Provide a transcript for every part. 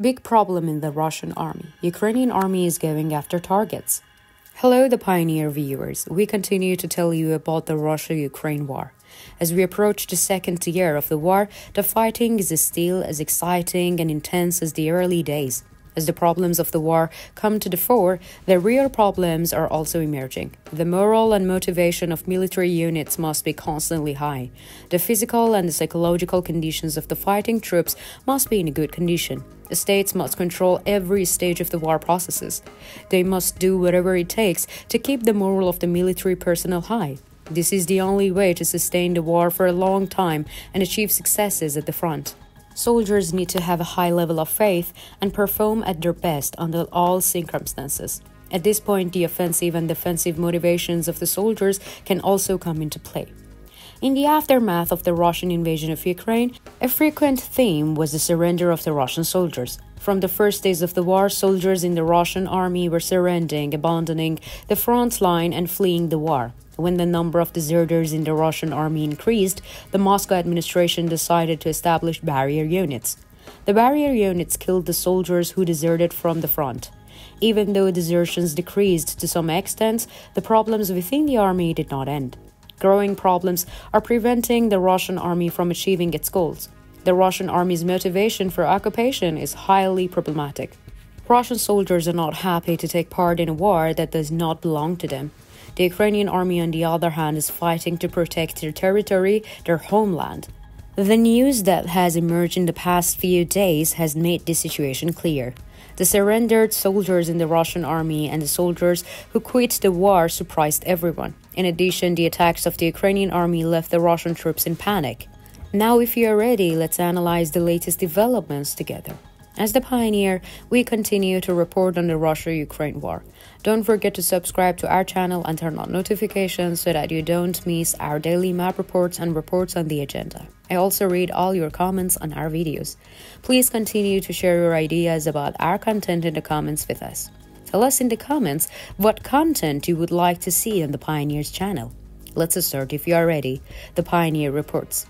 Big problem in the Russian army. Ukrainian army is going after targets. Hello, the Pioneer viewers. We continue to tell you about the Russia-Ukraine war. As we approach the second year of the war, the fighting is still as exciting and intense as the early days. As the problems of the war come to the fore, the real problems are also emerging. The moral and motivation of military units must be constantly high. The physical and the psychological conditions of the fighting troops must be in a good condition. The states must control every stage of the war processes. They must do whatever it takes to keep the morale of the military personnel high. This is the only way to sustain the war for a long time and achieve successes at the front. Soldiers need to have a high level of faith and perform at their best under all circumstances. At this point, the offensive and defensive motivations of the soldiers can also come into play. In the aftermath of the Russian invasion of Ukraine, a frequent theme was the surrender of the Russian soldiers. From the first days of the war, soldiers in the Russian army were surrendering, abandoning the front line and fleeing the war. When the number of deserters in the Russian army increased, the Moscow administration decided to establish barrier units. The barrier units killed the soldiers who deserted from the front. Even though desertions decreased to some extent, the problems within the army did not end. Growing problems are preventing the Russian army from achieving its goals. The Russian army's motivation for occupation is highly problematic. Russian soldiers are not happy to take part in a war that does not belong to them. The Ukrainian army, on the other hand, is fighting to protect their territory, their homeland. The news that has emerged in the past few days has made this situation clear. The surrendered soldiers in the Russian army and the soldiers who quit the war surprised everyone. In addition, the attacks of the Ukrainian army left the Russian troops in panic. Now, if you are ready, let's analyze the latest developments together. As the Pioneer, we continue to report on the Russia-Ukraine war. Don't forget to subscribe to our channel and turn on notifications so that you don't miss our daily map reports and reports on the agenda. I also read all your comments on our videos. Please continue to share your ideas about our content in the comments with us. Tell us in the comments what content you would like to see on the Pioneer's channel. Let's start if you are ready. The Pioneer reports.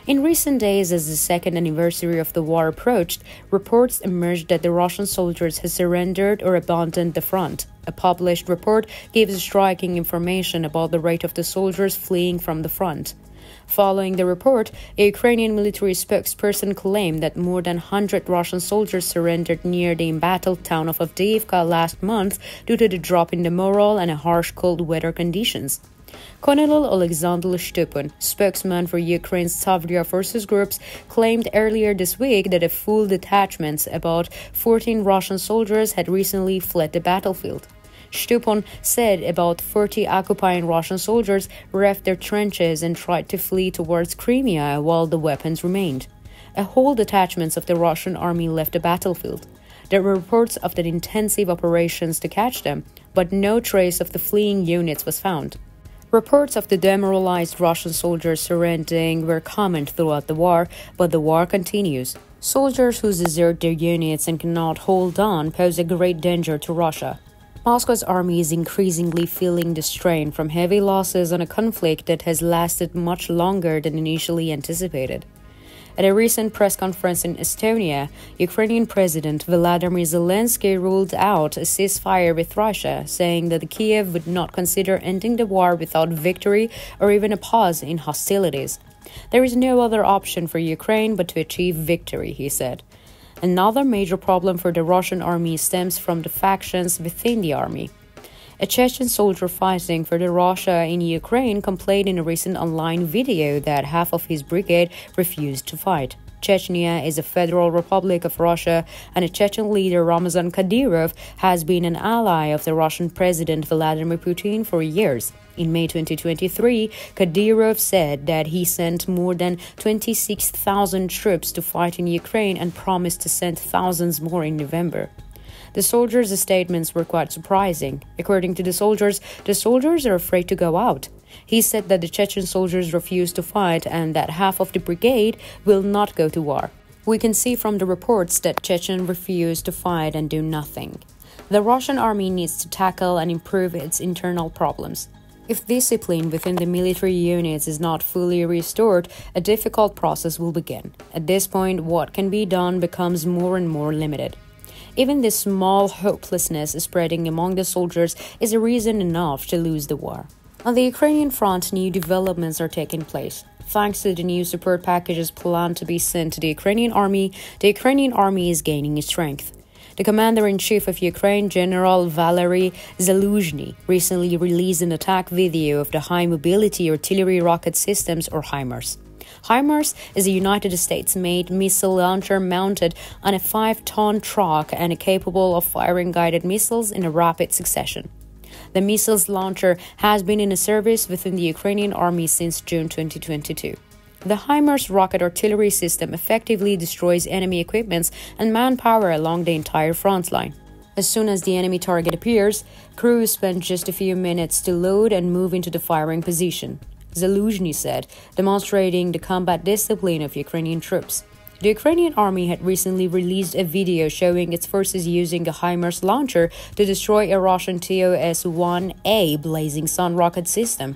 In recent days, as the second anniversary of the war approached, reports emerged that the Russian soldiers had surrendered or abandoned the front. A published report gives striking information about the rate of the soldiers fleeing from the front. Following the report, a Ukrainian military spokesperson claimed that more than 100 Russian soldiers surrendered near the embattled town of Avdiivka last month due to the drop in the morale and harsh cold weather conditions. Colonel Alexander Shtupun, spokesman for Ukraine's Tavria forces groups, claimed earlier this week that a full detachment, about 14 Russian soldiers, had recently fled the battlefield. Shtupun said about 40 occupying Russian soldiers left their trenches and tried to flee towards Crimea while the weapons remained. A whole detachment of the Russian army left the battlefield. There were reports of the intensive operations to catch them, but no trace of the fleeing units was found. Reports of the demoralized Russian soldiers surrendering were common throughout the war, but the war continues. Soldiers who desert their units and cannot hold on pose a great danger to Russia. Moscow's army is increasingly feeling the strain from heavy losses on a conflict that has lasted much longer than initially anticipated. At a recent press conference in Estonia, Ukrainian President Volodymyr Zelensky ruled out a ceasefire with Russia, saying that Kiev would not consider ending the war without victory or even a pause in hostilities. There is no other option for Ukraine but to achieve victory, he said. Another major problem for the Russian army stems from the factions within the army. A Chechen soldier fighting for the Russia in Ukraine complained in a recent online video that half of his brigade refused to fight. Chechnya is a federal republic of Russia, and a Chechen leader, Ramzan Kadyrov, has been an ally of the Russian President Vladimir Putin for years. In May 2023, Kadyrov said that he sent more than 26,000 troops to fight in Ukraine and promised to send thousands more in November. The soldiers' statements were quite surprising. According to the soldiers are afraid to go out. He said that the Chechen soldiers refuse to fight and that half of the brigade will not go to war. We can see from the reports that Chechen refuse to fight and do nothing. The Russian army needs to tackle and improve its internal problems. If discipline within the military units is not fully restored, a difficult process will begin. At this point, what can be done becomes more and more limited. Even this small hopelessness spreading among the soldiers is a reason enough to lose the war. On the Ukrainian front, new developments are taking place. Thanks to the new support packages planned to be sent to the Ukrainian army is gaining strength. The commander-in-chief of Ukraine, General Valery Zaluzhny, recently released an attack video of the high-mobility artillery rocket systems, or HIMARS. HIMARS is a United States-made missile launcher mounted on a 5-ton truck and capable of firing guided missiles in a rapid succession. The missiles launcher has been in service within the Ukrainian army since June 2022. The HIMARS rocket artillery system effectively destroys enemy equipments and manpower along the entire front line. As soon as the enemy target appears, crews spend just a few minutes to load and move into the firing position, Zaluzhny said, demonstrating the combat discipline of Ukrainian troops. The Ukrainian army had recently released a video showing its forces using a HIMARS launcher to destroy a Russian TOS-1A Blazing Sun rocket system.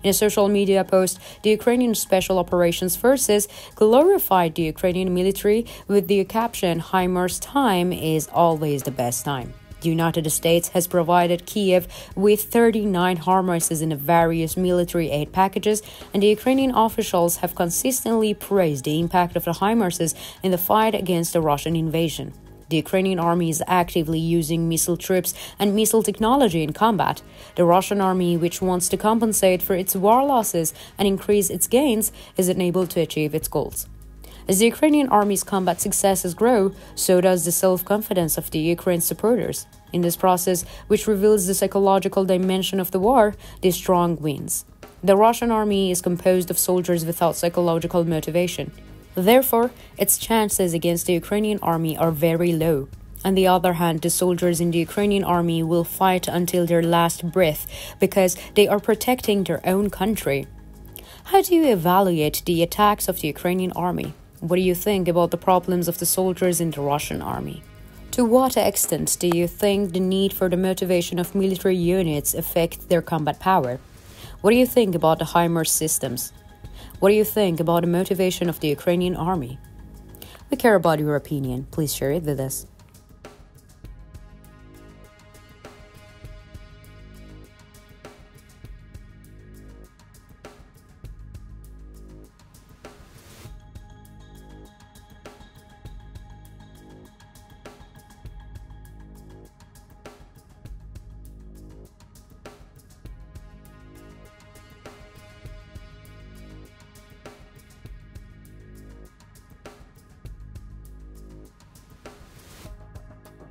In a social media post, the Ukrainian Special Operations Forces glorified the Ukrainian military with the caption, "HIMARS time is always the best time." The United States has provided Kiev with 39 HIMARSes in various military aid packages, and the Ukrainian officials have consistently praised the impact of the HIMARSes in the fight against the Russian invasion. The Ukrainian army is actively using missile troops and missile technology in combat. The Russian army, which wants to compensate for its war losses and increase its gains, is unable to achieve its goals. As the Ukrainian army's combat successes grow, so does the self-confidence of the Ukraine supporters. In this process, which reveals the psychological dimension of the war, the strong wins. The Russian army is composed of soldiers without psychological motivation. Therefore, its chances against the Ukrainian army are very low. On the other hand, the soldiers in the Ukrainian army will fight until their last breath because they are protecting their own country. How do you evaluate the attacks of the Ukrainian army? What do you think about the problems of the soldiers in the Russian army? To what extent do you think the need for the motivation of military units affect their combat power? What do you think about the HIMARS systems? What do you think about the motivation of the Ukrainian army? We care about your opinion. Please share it with us.